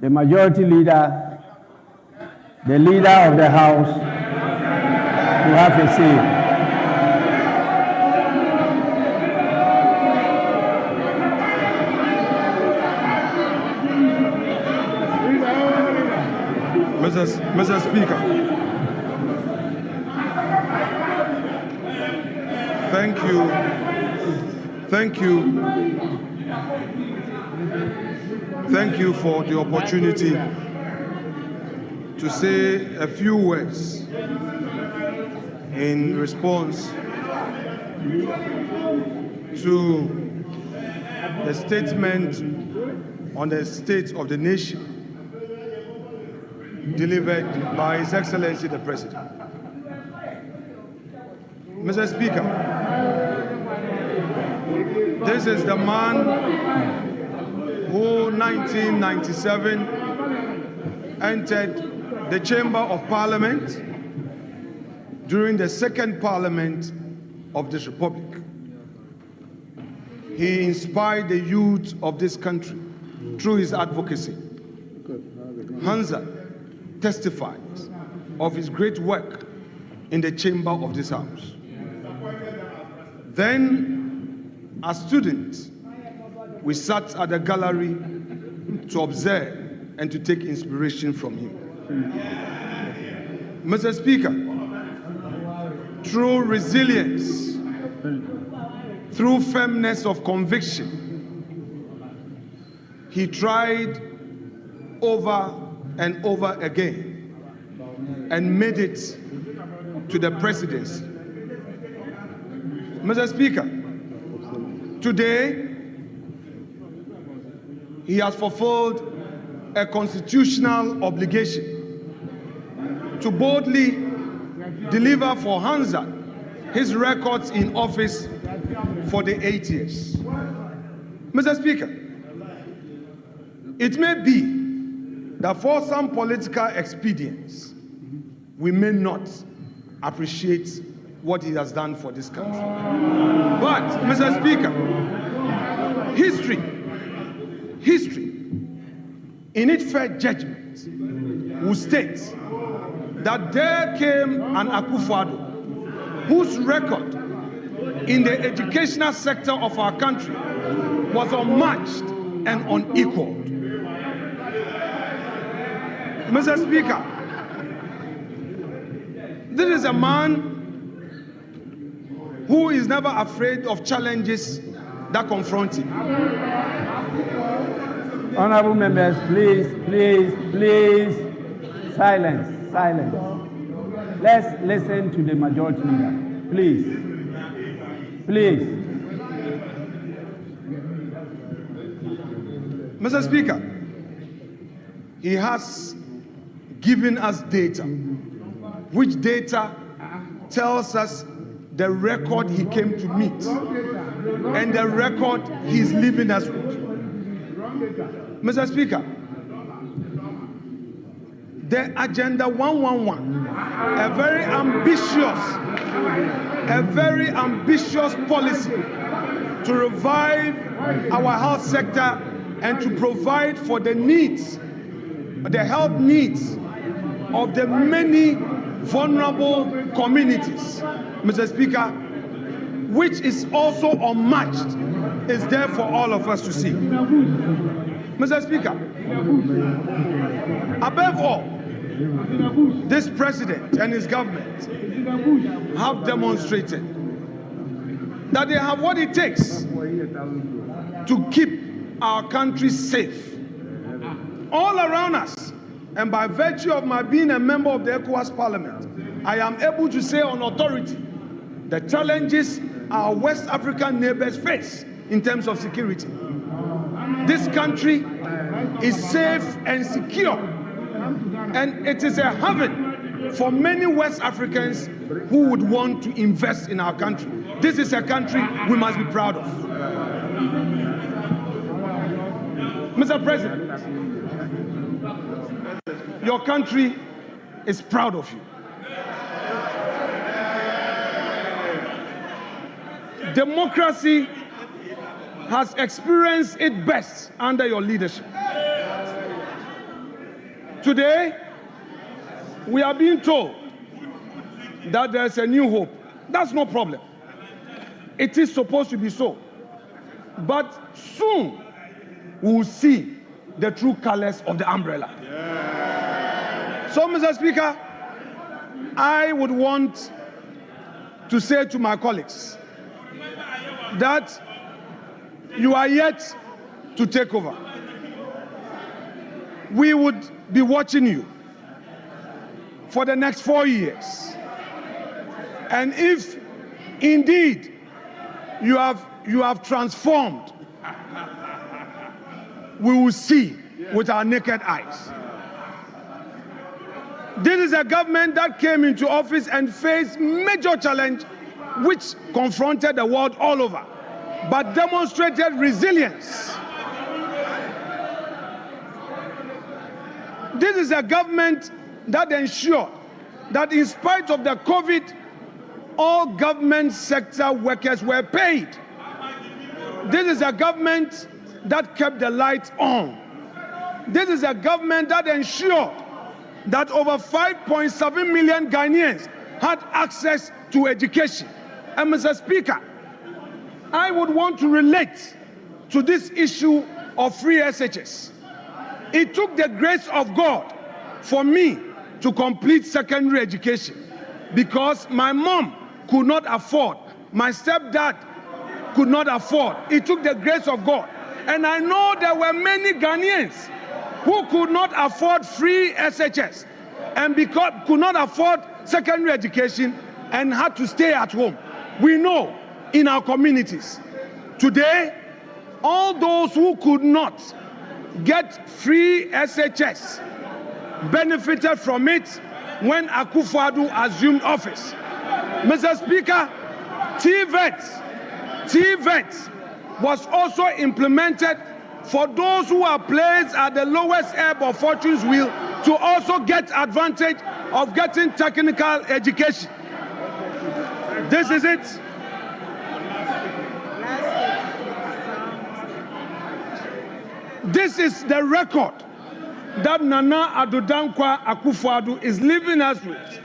the majority leader, the leader of the House, to have a say. Mr. Speaker, thank you for the opportunity to say a few words in response to the statement on the state of the nation delivered by His Excellency the President. Mr. Speaker, this is the man who, 1997, entered the Chamber of Parliament during the second Parliament of this Republic. He inspired the youth of this country through his advocacy. Hansa testifies of his great work in the chamber of this House. Then, as students, we sat at the gallery to observe and to take inspiration from him. Mr. Speaker, through resilience, through firmness of conviction, he tried over and over again and made it to the presidency. Mr. Speaker, today he has fulfilled a constitutional obligation to boldly deliver for Hansa his records in office for the 8 years. Mr. Speaker, it may be that for some political expedience, we may not appreciate what he has done for this country. But, Mr. Speaker, history, in its fair judgment, will state that there came an Akufo Addo, whose record in the educational sector of our country was unmatched and unequaled. Mr. Speaker, this is a man who is never afraid of challenges that confront him. Honorable members, please, silence. Let's listen to the majority leader, please. Mr. Speaker, he has given us data, which data tells us the record he came to meet and the record he's leaving us with. Mr. Speaker, the Agenda 111, a very ambitious policy to revive our health sector and to provide for the needs, the health needs of the many vulnerable communities, Mr. Speaker, which is also unmatched, is there for all of us to see. Mr. Speaker, above all, this president and his government have demonstrated that they have what it takes to keep our country safe all around us. And by virtue of my being a member of the ECOWAS Parliament, I am able to say on authority the challenges our West African neighbors face in terms of security. This country is safe and secure, and it is a haven for many West Africans who would want to invest in our country. This is a country we must be proud of. Mr. President, your country is proud of you. Democracy has experienced its best under your leadership. Today, we are being told that there's a new hope. That's no problem. It is supposed to be so. But soon, we will see the true colors of the umbrella. Yeah. So, Mr. Speaker, I would want to say to my colleagues that you are yet to take over. We would be watching you for the next 4 years. And if indeed you have transformed, we will see with our naked eyes. This is a government that came into office and faced major challenge which confronted the world all over, but demonstrated resilience. This is a government that ensured that in spite of the COVID, all government sector workers were paid. This is a government that kept the lights on. This is a government that ensured that over 5.7 million Ghanaians had access to education. And Mr. Speaker, I would want to relate to this issue of free SHS. It took the grace of God for me to complete secondary education because my mom could not afford, my stepdad could not afford. It took the grace of God. And I know there were many Ghanaians who could not afford free SHS and because could not afford secondary education and had to stay at home. We know in our communities. Today, all those who could not get free SHS benefited from it when Akufo Addo assumed office. Mr. Speaker, TVET was also implemented for those who are placed at the lowest ebb of fortune's wheel to also get advantage of getting technical education. This is it. This is the record that Nana Addo Dankwa Akufo Addo is leaving us with.